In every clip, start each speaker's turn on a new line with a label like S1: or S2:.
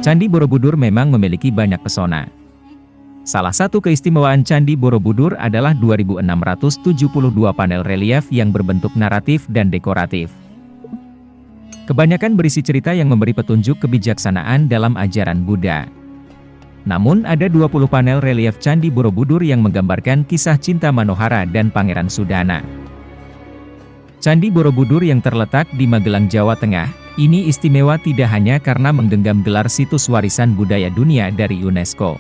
S1: Candi Borobudur memang memiliki banyak pesona. Salah satu keistimewaan Candi Borobudur adalah 2.672 panel relief yang berbentuk naratif dan dekoratif. Kebanyakan berisi cerita yang memberi petunjuk kebijaksanaan dalam ajaran Buddha. Namun ada 20 panel relief Candi Borobudur yang menggambarkan kisah cinta Manohara dan Pangeran Sudana. Candi Borobudur yang terletak di Magelang, Jawa Tengah, ini istimewa tidak hanya karena menggenggam gelar situs warisan budaya dunia dari UNESCO.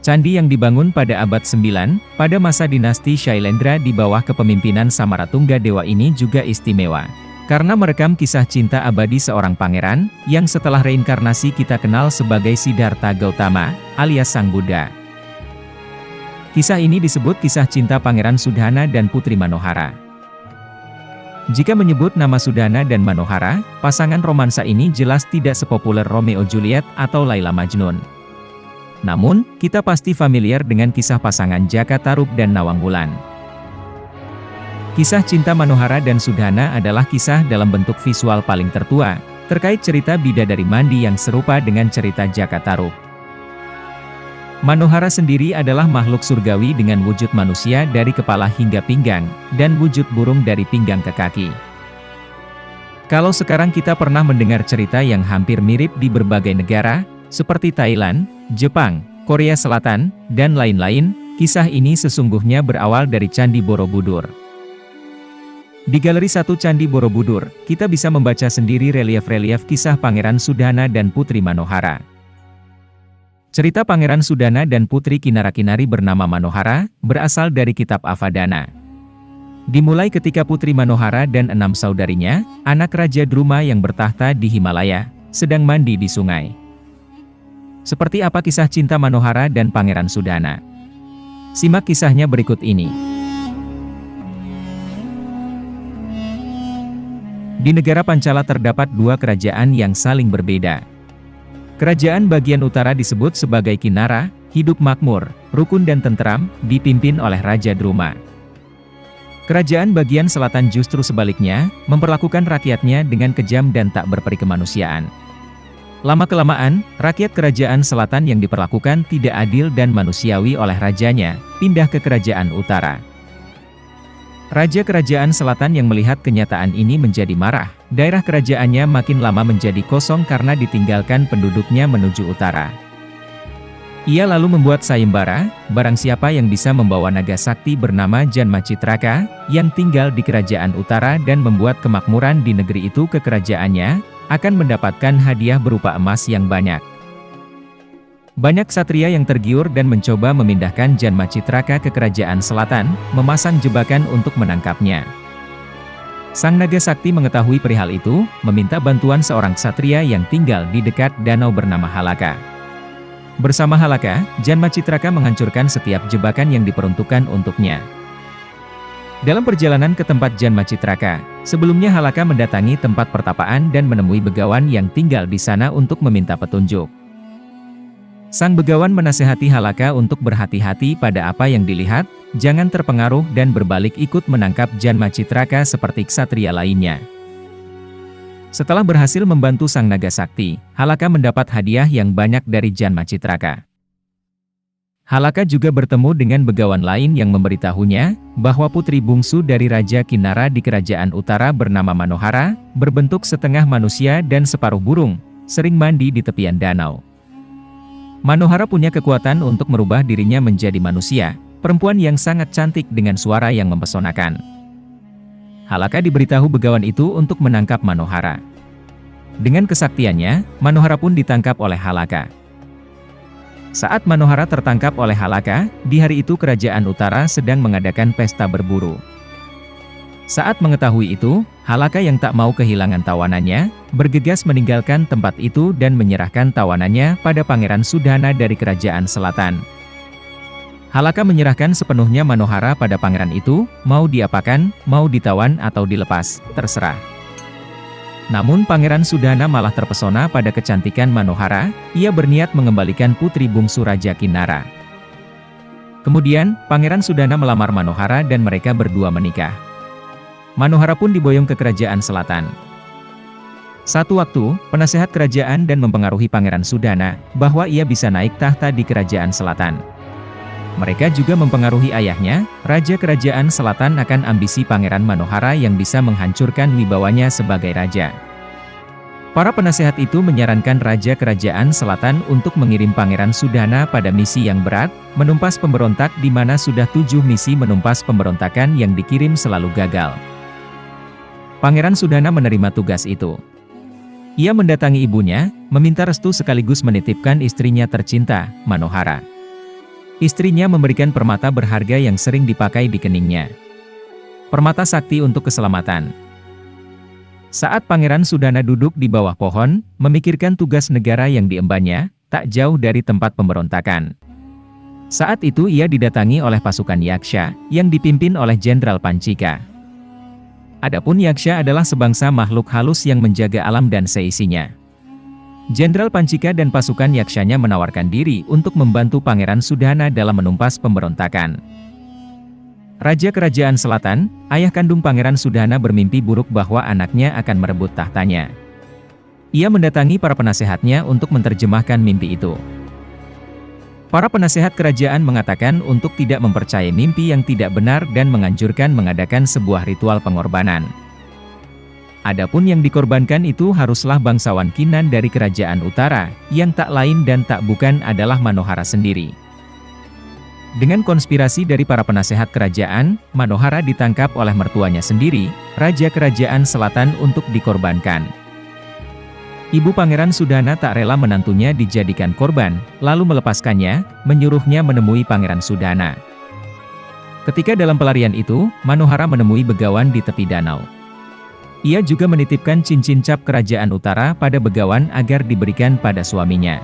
S1: Candi yang dibangun pada abad 9, pada masa dinasti Shailendra di bawah kepemimpinan Samaratungga Dewa ini juga istimewa. Karena merekam kisah cinta abadi seorang pangeran, yang setelah reinkarnasi kita kenal sebagai Siddhartha Gautama, alias Sang Buddha. Kisah ini disebut kisah cinta Pangeran Sudana dan Putri Manohara. Jika menyebut nama Sudana dan Manohara, pasangan romansa ini jelas tidak sepopuler Romeo Juliet atau Laila Majnun. Namun, kita pasti familiar dengan kisah pasangan Jaka Tarub dan Nawang Wulan. Kisah cinta Manohara dan Sudana adalah kisah dalam bentuk visual paling tertua, terkait cerita bidadari mandi yang serupa dengan cerita Jaka Tarub. Manohara sendiri adalah makhluk surgawi dengan wujud manusia dari kepala hingga pinggang, dan wujud burung dari pinggang ke kaki. Kalau sekarang kita pernah mendengar cerita yang hampir mirip di berbagai negara, seperti Thailand, Jepang, Korea Selatan, dan lain-lain, kisah ini sesungguhnya berawal dari Candi Borobudur. Di Galeri 1 Candi Borobudur, kita bisa membaca sendiri relief-relief kisah Pangeran Sudana dan Putri Manohara. Cerita Pangeran Sudana dan Putri Kinara-Kinari bernama Manohara, berasal dari kitab Avadana. Dimulai ketika Putri Manohara dan 6 saudarinya, anak Raja Druma yang bertahta di Himalaya, sedang mandi di sungai. Seperti apa kisah cinta Manohara dan Pangeran Sudana? Simak kisahnya berikut ini. Di negara Pancala terdapat 2 kerajaan yang saling berbeda. Kerajaan bagian utara disebut sebagai Kinara, hidup makmur, rukun dan tentram, dipimpin oleh Raja Druma. Kerajaan bagian selatan justru sebaliknya, memperlakukan rakyatnya dengan kejam dan tak berperi kemanusiaan. Lama-kelamaan, rakyat kerajaan selatan yang diperlakukan tidak adil dan manusiawi oleh rajanya, pindah ke kerajaan utara. Raja kerajaan selatan yang melihat kenyataan ini menjadi marah. Daerah kerajaannya makin lama menjadi kosong karena ditinggalkan penduduknya menuju utara. Ia lalu membuat sayembara, barang siapa yang bisa membawa naga sakti bernama Janmacitraka, yang tinggal di kerajaan utara dan membuat kemakmuran di negeri itu ke kerajaannya, akan mendapatkan hadiah berupa emas yang banyak. Banyak ksatria yang tergiur dan mencoba memindahkan Janmacitraka ke kerajaan selatan, memasang jebakan untuk menangkapnya. Sang naga sakti mengetahui perihal itu, meminta bantuan seorang ksatria yang tinggal di dekat danau bernama Halaka. Bersama Halaka, Janmacitraka menghancurkan setiap jebakan yang diperuntukkan untuknya. Dalam perjalanan ke tempat Janmacitraka, sebelumnya Halaka mendatangi tempat pertapaan dan menemui begawan yang tinggal di sana untuk meminta petunjuk. Sang begawan menasihati Halaka untuk berhati-hati pada apa yang dilihat, jangan terpengaruh dan berbalik ikut menangkap Janmacitraka seperti ksatria lainnya. Setelah berhasil membantu sang naga sakti, Halaka mendapat hadiah yang banyak dari Janmacitraka. Halaka juga bertemu dengan begawan lain yang memberitahunya, bahwa putri bungsu dari Raja Kinara di kerajaan utara bernama Manohara, berbentuk setengah manusia dan separuh burung, sering mandi di tepian danau. Manohara punya kekuatan untuk merubah dirinya menjadi manusia, perempuan yang sangat cantik dengan suara yang mempesonakan. Halaka diberitahu begawan itu untuk menangkap Manohara. Dengan kesaktiannya, Manohara pun ditangkap oleh Halaka. Saat Manohara tertangkap oleh Halaka, di hari itu kerajaan utara sedang mengadakan pesta berburu. Saat mengetahui itu, Halaka yang tak mau kehilangan tawanannya, bergegas meninggalkan tempat itu dan menyerahkan tawanannya pada Pangeran Sudana dari kerajaan selatan. Halaka menyerahkan sepenuhnya Manohara pada pangeran itu, mau diapakan, mau ditawan atau dilepas, terserah. Namun Pangeran Sudana malah terpesona pada kecantikan Manohara, ia berniat mengembalikan putri bungsu Raja Kinara. Kemudian, Pangeran Sudana melamar Manohara dan mereka berdua menikah. Manohara pun diboyong ke kerajaan selatan. Satu waktu, penasehat kerajaan dan mempengaruhi Pangeran Sudana, bahwa ia bisa naik tahta di kerajaan selatan. Mereka juga mempengaruhi ayahnya, Raja Kerajaan Selatan akan ambisi Pangeran Manohara yang bisa menghancurkan wibawanya sebagai raja. Para penasehat itu menyarankan Raja Kerajaan Selatan untuk mengirim Pangeran Sudana pada misi yang berat, menumpas pemberontak di mana sudah 7 misi menumpas pemberontakan yang dikirim selalu gagal. Pangeran Sudana menerima tugas itu. Ia mendatangi ibunya, meminta restu sekaligus menitipkan istrinya tercinta, Manohara. Istrinya memberikan permata berharga yang sering dipakai di keningnya. Permata sakti untuk keselamatan. Saat Pangeran Sudana duduk di bawah pohon, memikirkan tugas negara yang diembannya, tak jauh dari tempat pemberontakan. Saat itu ia didatangi oleh pasukan Yaksha, yang dipimpin oleh Jenderal Pancika. Adapun Yaksha adalah sebangsa makhluk halus yang menjaga alam dan seisinya. Jenderal Pancika dan pasukan Yakshanya menawarkan diri untuk membantu Pangeran Sudana dalam menumpas pemberontakan. Raja Kerajaan Selatan, ayah kandung Pangeran Sudana bermimpi buruk bahwa anaknya akan merebut tahtanya. Ia mendatangi para penasehatnya untuk menerjemahkan mimpi itu. Para penasehat kerajaan mengatakan untuk tidak mempercayai mimpi yang tidak benar dan menganjurkan mengadakan sebuah ritual pengorbanan. Adapun yang dikorbankan itu haruslah bangsawan Kinan dari Kerajaan Utara, yang tak lain dan tak bukan adalah Manohara sendiri. Dengan konspirasi dari para penasehat kerajaan, Manohara ditangkap oleh mertuanya sendiri, Raja Kerajaan Selatan untuk dikorbankan. Ibu Pangeran Sudana tak rela menantunya dijadikan korban, lalu melepaskannya, menyuruhnya menemui Pangeran Sudana. Ketika dalam pelarian itu, Manohara menemui Begawan di tepi danau. Ia juga menitipkan cincin cap Kerajaan Utara pada Begawan agar diberikan pada suaminya.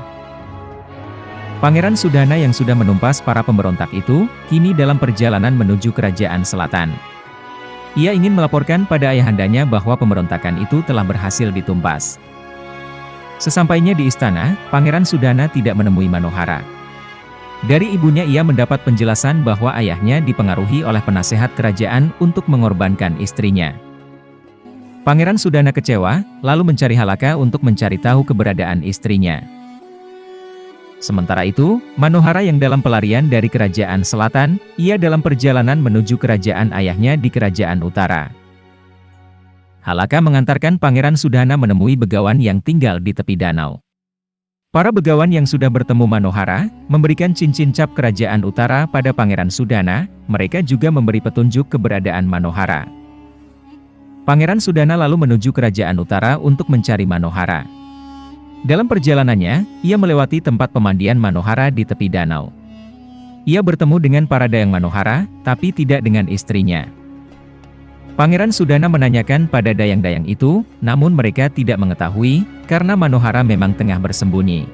S1: Pangeran Sudana yang sudah menumpas para pemberontak itu, kini dalam perjalanan menuju Kerajaan Selatan. Ia ingin melaporkan pada ayahandanya bahwa pemberontakan itu telah berhasil ditumpas. Sesampainya di istana, Pangeran Sudana tidak menemui Manohara. Dari ibunya ia mendapat penjelasan bahwa ayahnya dipengaruhi oleh penasehat kerajaan untuk mengorbankan istrinya. Pangeran Sudana kecewa, lalu mencari Halaka untuk mencari tahu keberadaan istrinya. Sementara itu, Manohara yang dalam pelarian dari Kerajaan Selatan, ia dalam perjalanan menuju kerajaan ayahnya di Kerajaan Utara. Halaka mengantarkan Pangeran Sudana menemui Begawan yang tinggal di tepi danau. Para Begawan yang sudah bertemu Manohara, memberikan cincin cap Kerajaan Utara pada Pangeran Sudana, mereka juga memberi petunjuk keberadaan Manohara. Pangeran Sudana lalu menuju Kerajaan Utara untuk mencari Manohara. Dalam perjalanannya, ia melewati tempat pemandian Manohara di tepi danau. Ia bertemu dengan para dayang Manohara, tapi tidak dengan istrinya. Pangeran Sudana menanyakan pada dayang-dayang itu, namun mereka tidak mengetahui, karena Manohara memang tengah bersembunyi.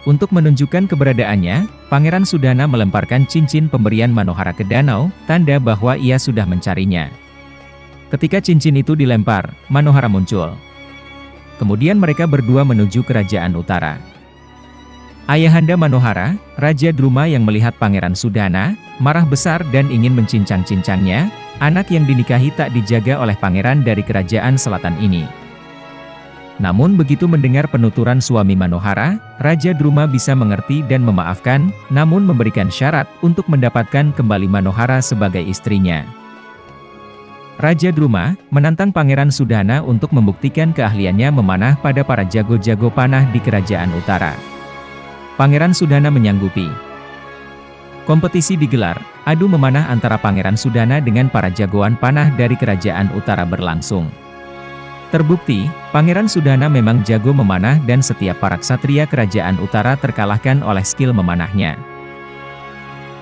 S1: Untuk menunjukkan keberadaannya, Pangeran Sudana melemparkan cincin pemberian Manohara ke danau, tanda bahwa ia sudah mencarinya. Ketika cincin itu dilempar, Manohara muncul. Kemudian mereka berdua menuju Kerajaan Utara. Ayahanda Manohara, Raja Druma yang melihat Pangeran Sudana, marah besar dan ingin mencincang-cincangnya, anak yang dinikahi tak dijaga oleh pangeran dari Kerajaan Selatan ini. Namun begitu mendengar penuturan suami Manohara, Raja Druma bisa mengerti dan memaafkan, namun memberikan syarat untuk mendapatkan kembali Manohara sebagai istrinya. Raja Druma menantang Pangeran Sudana untuk membuktikan keahliannya memanah pada para jago-jago panah di Kerajaan Utara. Pangeran Sudana menyanggupi. Kompetisi digelar, adu memanah antara Pangeran Sudana dengan para jagoan panah dari Kerajaan Utara berlangsung. Terbukti, Pangeran Sudana memang jago memanah dan setiap para ksatria Kerajaan Utara terkalahkan oleh skill memanahnya.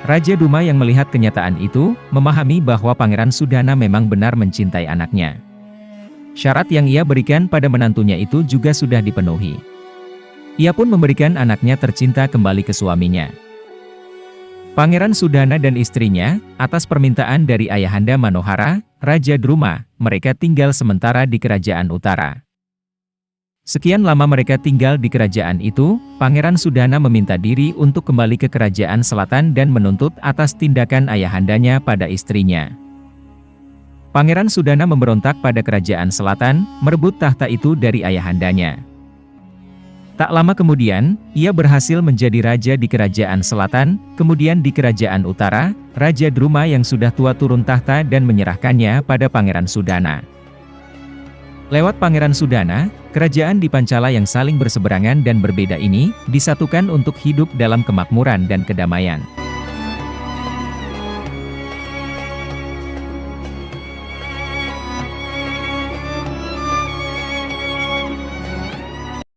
S1: Raja Druma yang melihat kenyataan itu, memahami bahwa Pangeran Sudana memang benar mencintai anaknya. Syarat yang ia berikan pada menantunya itu juga sudah dipenuhi. Ia pun memberikan anaknya tercinta kembali ke suaminya. Pangeran Sudana dan istrinya, atas permintaan dari ayahanda Manohara, Raja Druma, mereka tinggal sementara di Kerajaan Utara. Sekian lama mereka tinggal di kerajaan itu, Pangeran Sudana meminta diri untuk kembali ke Kerajaan Selatan dan menuntut atas tindakan ayahandanya pada istrinya. Pangeran Sudana memberontak pada kerajaan selatan, merebut tahta itu dari ayahandanya. Tak lama kemudian, ia berhasil menjadi raja di kerajaan selatan, kemudian di kerajaan utara, Raja Druma yang sudah tua turun tahta dan menyerahkannya pada Pangeran Sudana. Lewat Pangeran Sudana, kerajaan di Pancala yang saling berseberangan dan berbeda ini, disatukan untuk hidup dalam kemakmuran dan kedamaian.